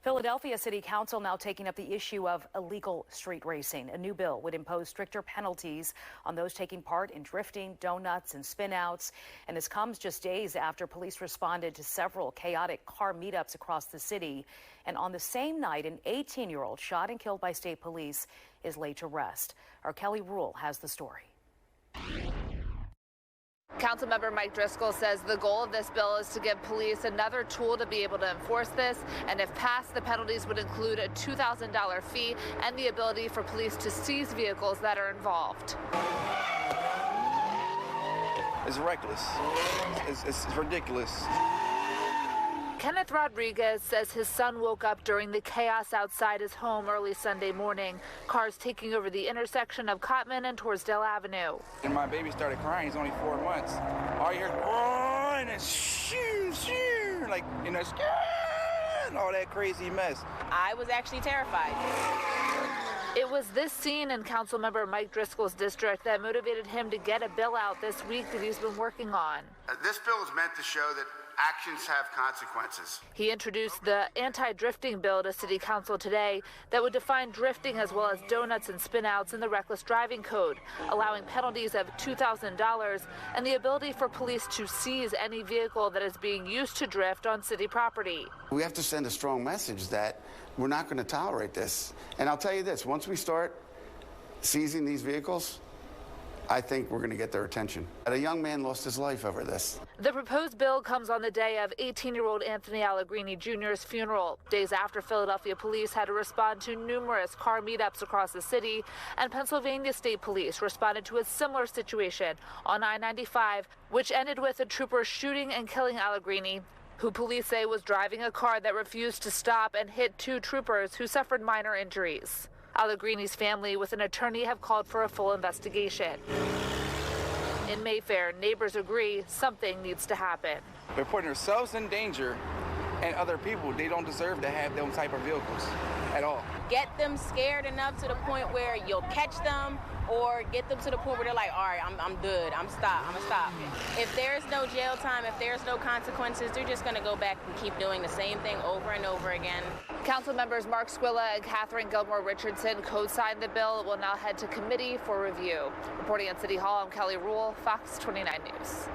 Philadelphia City Council now taking up the issue of illegal street racing. A new bill would impose stricter penalties on those taking part in drifting, doughnuts, and spinouts. And this comes just days after police responded to several chaotic car meetups across the city. And on the same night, an 18-year-old shot and killed by state police is laid to rest. Our Kelly Rule has the story. Councilmember Mike Driscoll says the goal of this bill is to give police another tool to be able to enforce this, and if passed, the penalties would include a $2,000 fee and the ability for police to seize vehicles that are involved. It's reckless. It's ridiculous. Kenneth Rodriguez says his son woke up during the chaos outside his home early Sunday morning, cars taking over the intersection of Cottman and Torresdale Avenue. And my baby started crying. He's only 4 months. All you hear is, and shoo, shoo, like, you know, and all that crazy mess. I was actually terrified. It was this scene in Councilmember Mike Driscoll's district that motivated him to get a bill out this week that he's been working on. This bill is meant to show that actions have consequences. He introduced the anti-drifting bill to City Council today that would define drifting as well as doughnuts and spinouts in the reckless driving code, allowing penalties of $2,000 and the ability for police to seize any vehicle that is being used to drift on city property. We have to send a strong message that we're not going to tolerate this. And I'll tell you this, once we start seizing these vehicles, I think we're going to get their attention. A young man lost his life over this. The proposed bill comes on the day of 18-year-old Anthony Allegrini Jr.'s funeral, days after Philadelphia police had to respond to numerous car meetups across the city, and Pennsylvania State Police responded to a similar situation on I-95, which ended with a trooper shooting and killing Allegrini, who police say was driving a car that refused to stop and hit 2 troopers who suffered minor injuries. Allegrini's family with an attorney have called for a full investigation. In Mayfair, neighbors agree something needs to happen. They're putting themselves in danger and other people. They don't deserve to have those type of vehicles at all. Get them scared enough to the point where you'll catch them, or get them to the point where they're like, all right, I'm good, I'm gonna stop. If there's no jail time, if there's no consequences, they're just gonna go back and keep doing the same thing over and over again. Council members Mark Squilla and Catherine Gilmore Richardson co-signed the bill. It will now head to committee for review. Reporting at City Hall, I'm Kelly Rule, Fox 29 News.